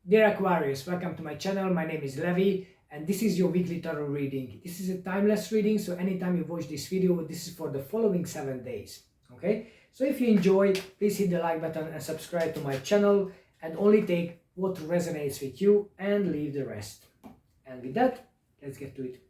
Dear Aquarius, welcome to my channel. My name is Levi and this is your weekly tarot reading. This is a timeless reading, so anytime you watch this video, this is for the following 7 days. Okay? So if you enjoy, please hit the like button and subscribe to my channel, and only take what resonates with you and leave the rest. And with that, let's get to it.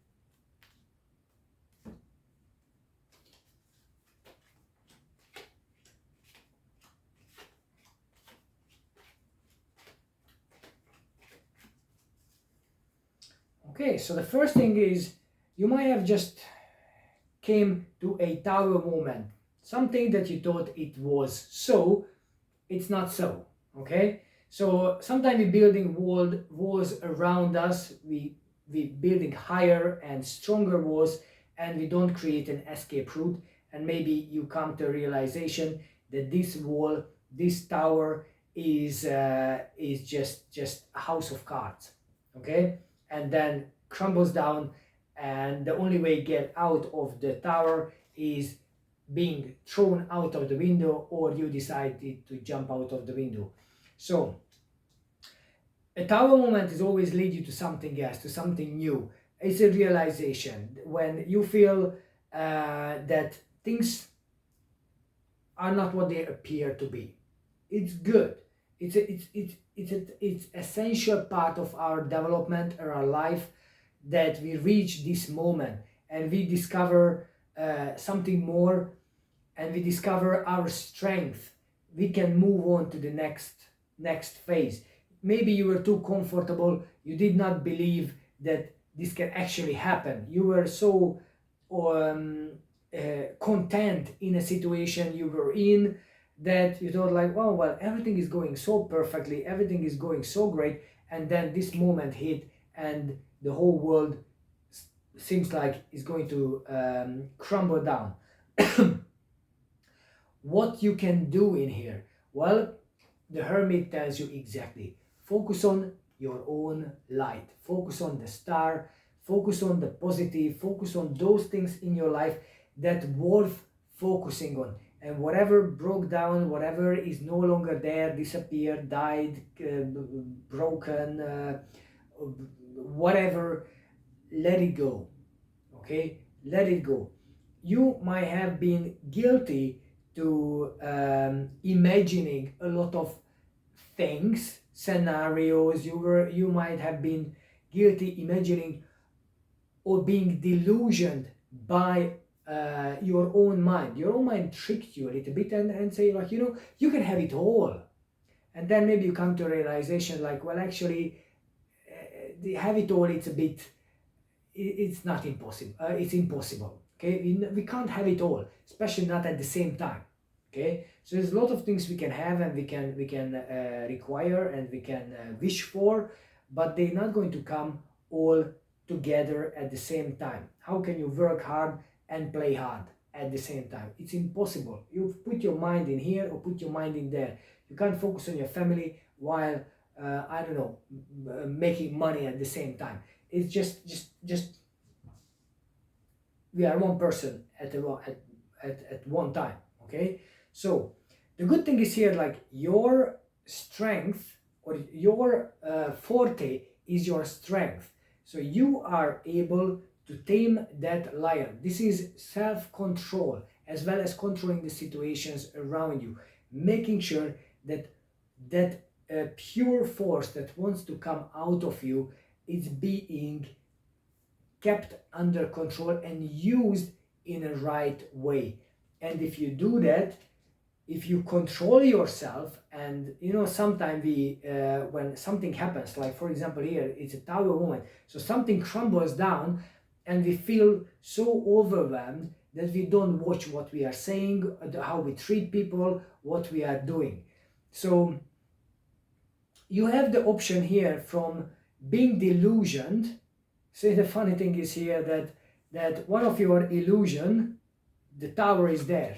Okay, so the first thing is you might have just came to a tower moment. Something that you thought it was so, it's not so. Okay? So sometimes we building walls around us, we building higher and stronger walls, and we don't create an escape route, and maybe you come to a realization that this wall, this tower is just a house of cards. Okay? And then crumbles down, and the only way to get out of the tower is being thrown out of the window, or you decided to jump out of the window. So a tower moment is always lead you to something else, to something new. It's a realization when you feel that things are not what they appear to be. It's good. It's essential part of our development or our life, that we reach this moment and we discover something more, and we discover our strength. We can move on to the next phase. Maybe you were too comfortable, you did not believe that this can actually happen. You were so content in a situation you were in, that you thought like, oh well, everything is going so perfectly, everything is going so great, and then this moment hit and the whole world seems like it's going to crumble down. What you can do in here? Well, the Hermit tells you exactly. Focus on your own light. Focus on the star. Focus on the positive. Focus on those things in your life that worth focusing on. And whatever broke down, whatever is no longer there, disappeared, died, broken, whatever, let it go. Okay? Let it go. You might have been guilty to imagining a lot of things, scenarios. You might have been guilty imagining or being delusioned by your own mind. Your own mind tricked you a little bit and say like, you can have it all. And then maybe you come to a realization like, well, actually, have it all, it's a bit, it's not impossible. It's impossible. Okay, we can't have it all, especially not at the same time. Okay, so there's a lot of things we can have, and we can require, and we can wish for, but they're not going to come all together at the same time. How can you work hard and play hard at the same time? It's impossible. You put your mind in here or put your mind in there. You can't focus on your family while I don't know, making money at the same time. It's just we are one person at one time. Okay, so the good thing is here, like, your strength or your forte is your strength. So you are able to tame that lion. This is self-control, as well as controlling the situations around you, making sure that pure force that wants to come out of you is being kept under control and used in a right way. And if you do that, if you control yourself, and sometimes we when something happens, like for example here, it's a tower moment, so something crumbles down and we feel so overwhelmed that we don't watch what we are saying, how we treat people, what we are doing. So you have the option here from being delusioned. So the funny thing is here that one of your illusion, the tower is there.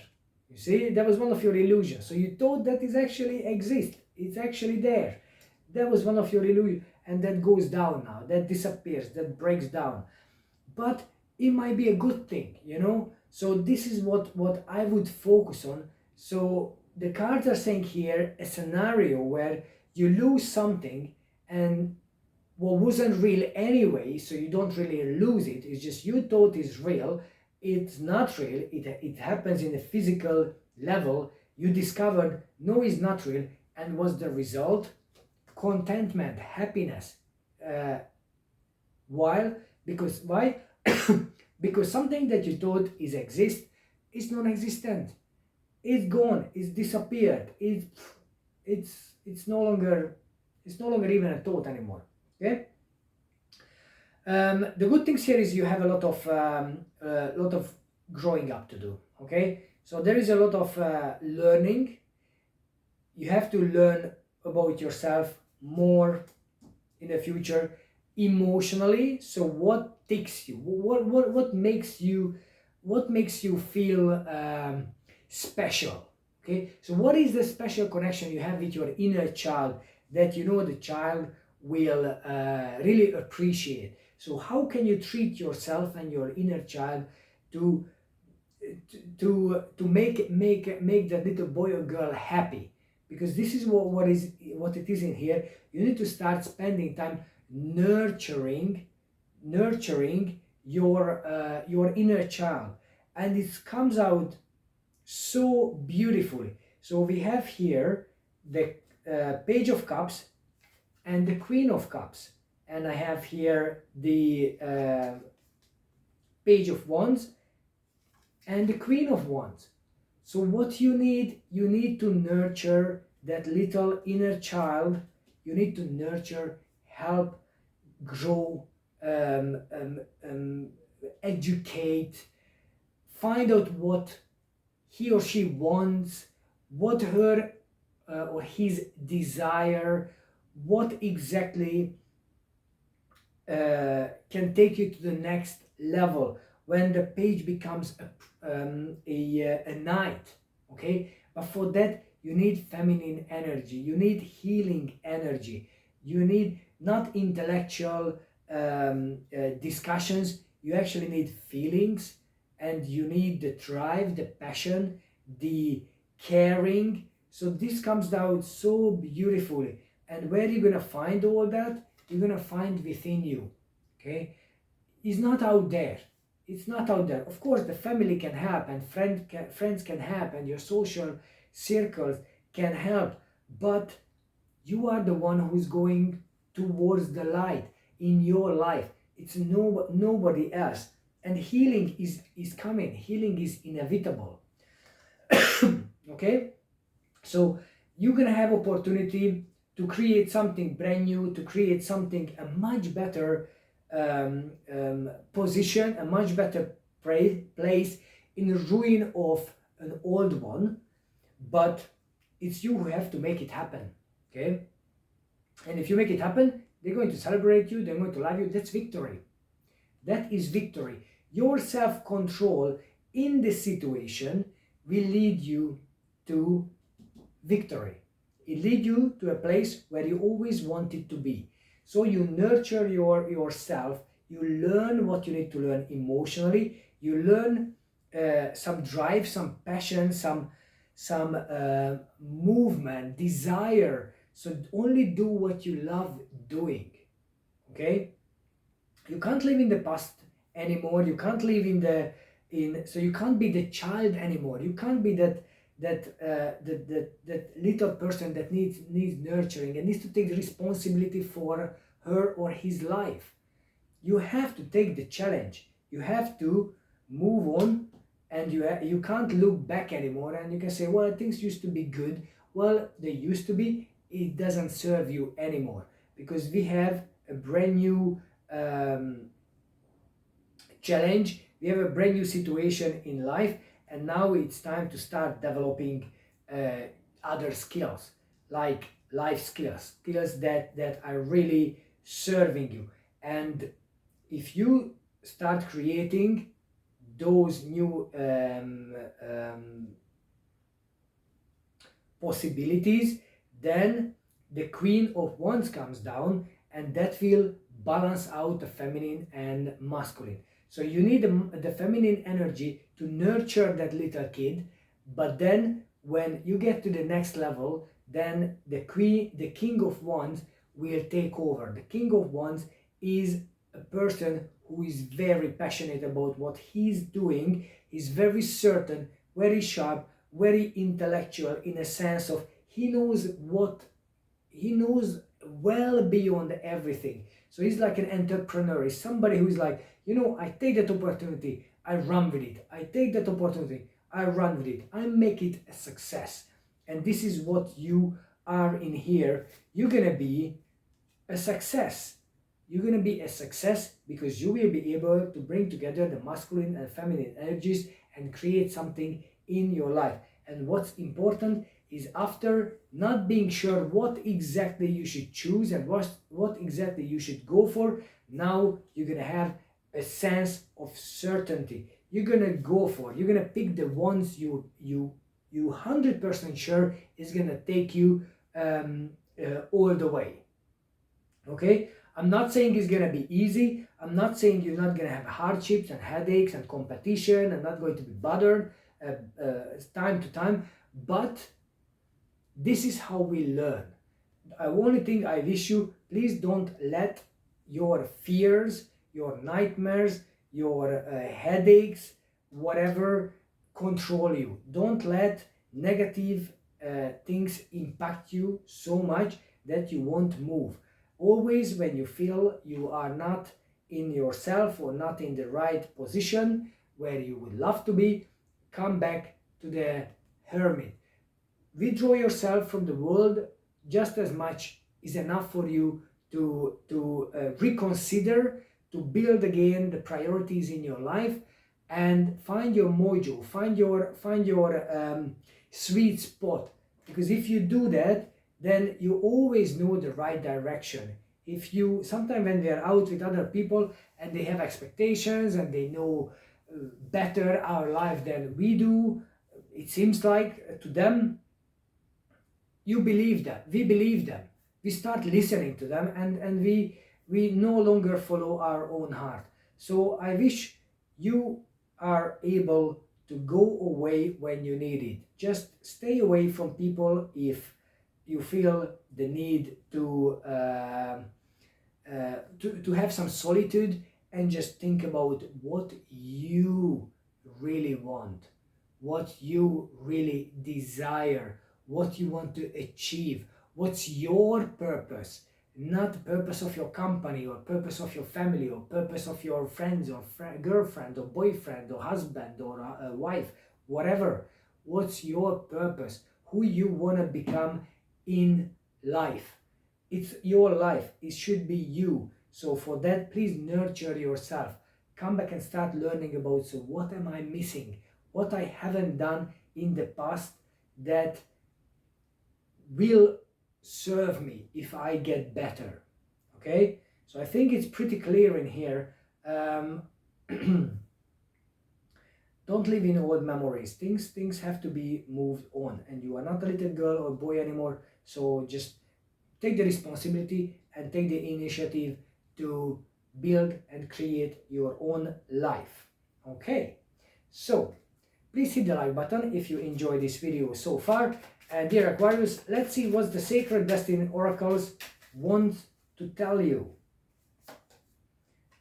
You see, that was one of your illusions. So you thought that it actually exists. It's actually there. That was one of your illusions, and that goes down now. That disappears. That breaks down. But it might be a good thing, So this is what I would focus on. So the cards are saying here a scenario where you lose something and what wasn't real anyway, so you don't really lose it. It's just you thought it's real. It's not real. It happens in a physical level. You discovered no, it's not real, and what's the result? Contentment, happiness. Uh, while because why? Because something that you thought is exist is non-existent. It's gone. It's disappeared. It's no longer even a thought anymore. Okay. The good things here is you have a lot of growing up to do. Okay, so there is a lot of learning. You have to learn about yourself more in the future emotionally. So what ticks you? What makes you feel special? Okay, so what is the special connection you have with your inner child that you know the child will really appreciate? So how can you treat yourself and your inner child to make that little boy or girl happy? Because this is what it is in here. You need to start spending time nurturing your inner child, and it comes out so beautifully. So we have here the Page of Cups and the Queen of Cups, and I have here the Page of Wands and the Queen of Wands. So what you need to nurture that little inner child. You need to nurture, help, grow, educate, find out what he or she wants, what her or his desire, what exactly can take you to the next level when the page becomes a knight. Okay, but for that you need feminine energy, you need healing energy, you need not intellectual discussions. You actually need feelings, and you need the drive, the passion, the caring. So this comes down so beautifully. And where you're gonna find all that? You're gonna find within you. Okay, it's not out there. It's not out there. Of course, the family can help, and friends can help, and your social circles can help, but you are the one who's going towards the light in your life. It's nobody else. And healing is coming. Healing is inevitable. Okay, so you're gonna have opportunity to create something brand new, to create something a much better position, a much better place in the ruin of an old one. But it's you who have to make it happen. Okay, and if you make it happen, they're going to celebrate you, they're going to love you. That's victory. That is victory. Your self-control in this situation will lead you to victory. It leads you to a place where you always wanted to be. So you nurture yourself, you learn what you need to learn emotionally, you learn some drive, some passion, some movement, desire. So only do what you love doing. Okay, you can't live in the past anymore. You can't live so you can't be the child anymore. You can't be that little person that needs nurturing and needs to take responsibility for her or his life. You have to take the challenge. You have to move on, and you can't look back anymore. And you can say, well, things used to be good. Well, they used to be. It doesn't serve you anymore, because we have a brand new challenge. We have a brand new situation in life, and now it's time to start developing other skills, like life skills that are really serving you. And if you start creating those new possibilities, then the Queen of Wands comes down, and that will balance out the feminine and masculine. So you need the feminine energy to nurture that little kid, but then when you get to the next level, then the King of Wands will take over. The King of Wands is a person who is very passionate about what he's doing. He's very certain, very sharp, very intellectual, in a sense of he knows well beyond everything. So he's like an entrepreneur. He's somebody who's like, I take that opportunity, I run with it. I take that opportunity, I run with it. I make it a success. And this is what you are in here. You're gonna be a success. You're gonna be a success because you will be able to bring together the masculine and feminine energies and create something in your life. And what's important is, after not being sure what exactly you should choose and what exactly you should go for, now you're gonna have a sense of certainty. You're gonna go for, you're gonna pick the ones you 100% sure is gonna take you all the way. Okay, I'm not saying it's gonna be easy. I'm not saying you're not gonna have hardships and headaches and competition and not going to be bothered time to time, but this is how we learn. The only thing I wish you, please don't let your fears, your nightmares, your headaches, whatever, control you. Don't let negative things impact you so much that you won't move. Always when you feel you are not in yourself or not in the right position where you would love to be, come back to the Hermit. Withdraw yourself from the world just as much is enough for you to reconsider, to build again the priorities in your life, and find your mojo, find your sweet spot. Because if you do that, then you always know the right direction. If you, sometimes when we are out with other people and they have expectations and they know better our life than we do, it seems like to them, you believe them, we believe them, we start listening to them, and we no longer follow our own heart. So I wish you are able to go away when you need it. Just stay away from people if you feel the need to have some solitude, and just think about what you really want, what you really desire, what you want to achieve, what's your purpose, not the purpose of your company or purpose of your family or purpose of your friends or girlfriend or boyfriend or husband or wife, whatever. What's your purpose? Who you want to become in life? It's your life. It should be you. So for that, please nurture yourself. Come back and start learning about, so what am I missing? What I haven't done in the past that will serve me if I get better. Okay, so I think it's pretty clear in here. Don't live in old memories. Things have to be moved on, and you are not a little girl or boy anymore. So just take the responsibility and take the initiative to build and create your own life. Okay, so please hit the like button if you enjoyed this video so far. Dear Aquarius, let's see what the Sacred Destiny Oracles want to tell you.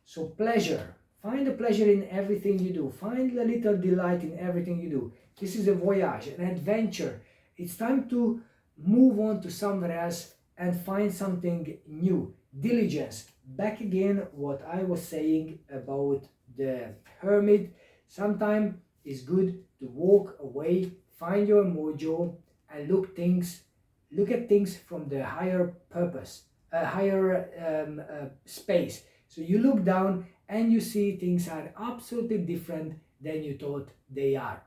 So pleasure. Find the pleasure in everything you do. Find a little delight in everything you do. This is a voyage, an adventure. It's time to move on to somewhere else and find something new. Diligence. Back again what I was saying about the Hermit. Sometimes it's good to walk away, find your mojo, and look at things from the higher purpose, a higher space. So you look down and you see things are absolutely different than you thought they are.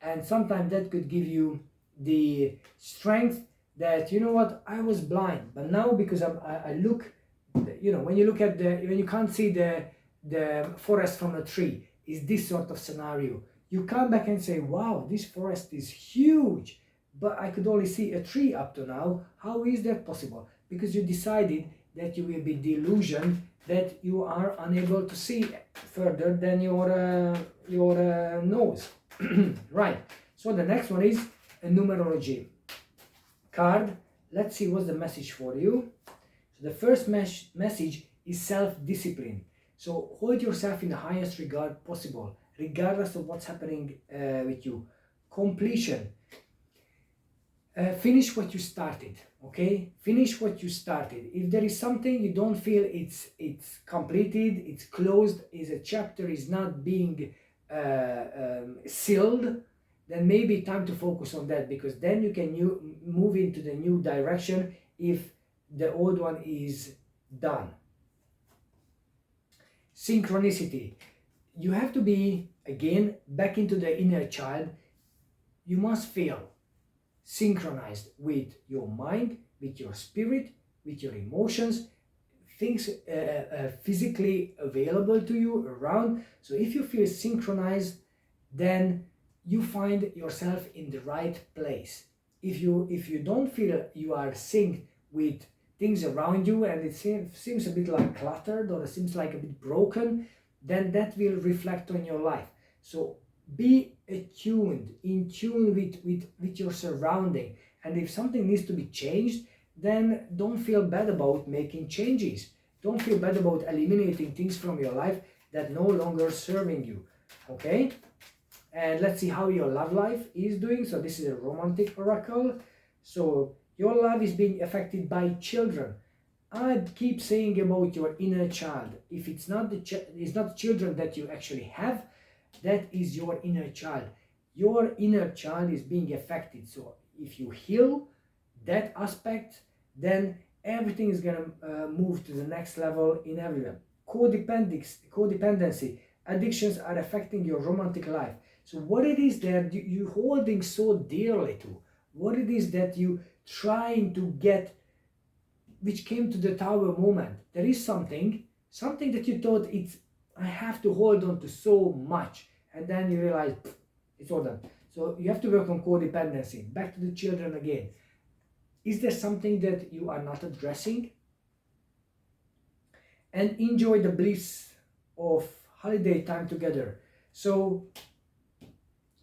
And sometimes that could give you the strength that, you know what, I was blind, but now because I look, when you look at when you can't see the forest from a tree, is this sort of scenario. You come back and say, wow, this forest is huge, but I could only see a tree up to now. How is that possible? Because you decided that you will be delusioned, that you are unable to see further than your nose. Right. So the next one is a numerology card. Let's see what's the message for you. So the first message is self-discipline. So hold yourself in the highest regard possible, regardless of what's happening with you. Completion. Finish what you started. Okay, finish what you started. If there is something you don't feel it's completed, it's closed, is a chapter is not being sealed, then maybe time to focus on that, because then you can move into the new direction if the old one is done. Synchronicity. You have to be again back into the inner child. You must feel synchronized with your mind, with your spirit, with your emotions, things physically available to you around. So if you feel synchronized, then you find yourself in the right place. If you don't feel you are synced with things around you, and it seems a bit like cluttered, or it seems like a bit broken, then that will reflect on your life. So be attuned, in tune with your surrounding, and if something needs to be changed, then don't feel bad about making changes. Don't feel bad about eliminating things from your life that no longer serving you. Okay, and let's see how your love life is doing. So this is a romantic oracle. So your love is being affected by children. I keep saying about your inner child. If it's not it's not children that you actually have, that is your inner child. Your inner child is being affected. So if you heal that aspect, then everything is going to move to the next level in everyone. Codependency, addictions are affecting your romantic life. So what it is that you holding so dearly to, what it is that you trying to get, which came to the tower moment. There is something that you thought I have to hold on to so much, and then you realize it's all done. So you have to work on codependency. Back to the children again. Is there something that you are not addressing? And enjoy the bliss of holiday time together. So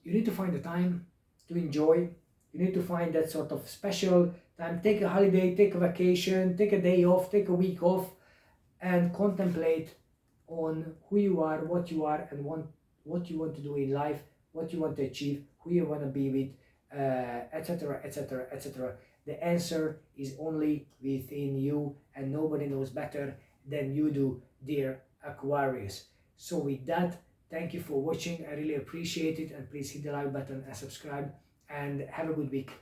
you need to find the time to enjoy. You need to find that sort of special time. Take a holiday, take a vacation, take a day off, take a week off, and contemplate on who you are, and what you want to do in life, what you want to achieve, who you want to be with, etc., etc., etc. The answer is only within you, and nobody knows better than you do, dear Aquarius. So with that, thank you for watching. I really appreciate it, and please hit the like button and subscribe, and have a good week.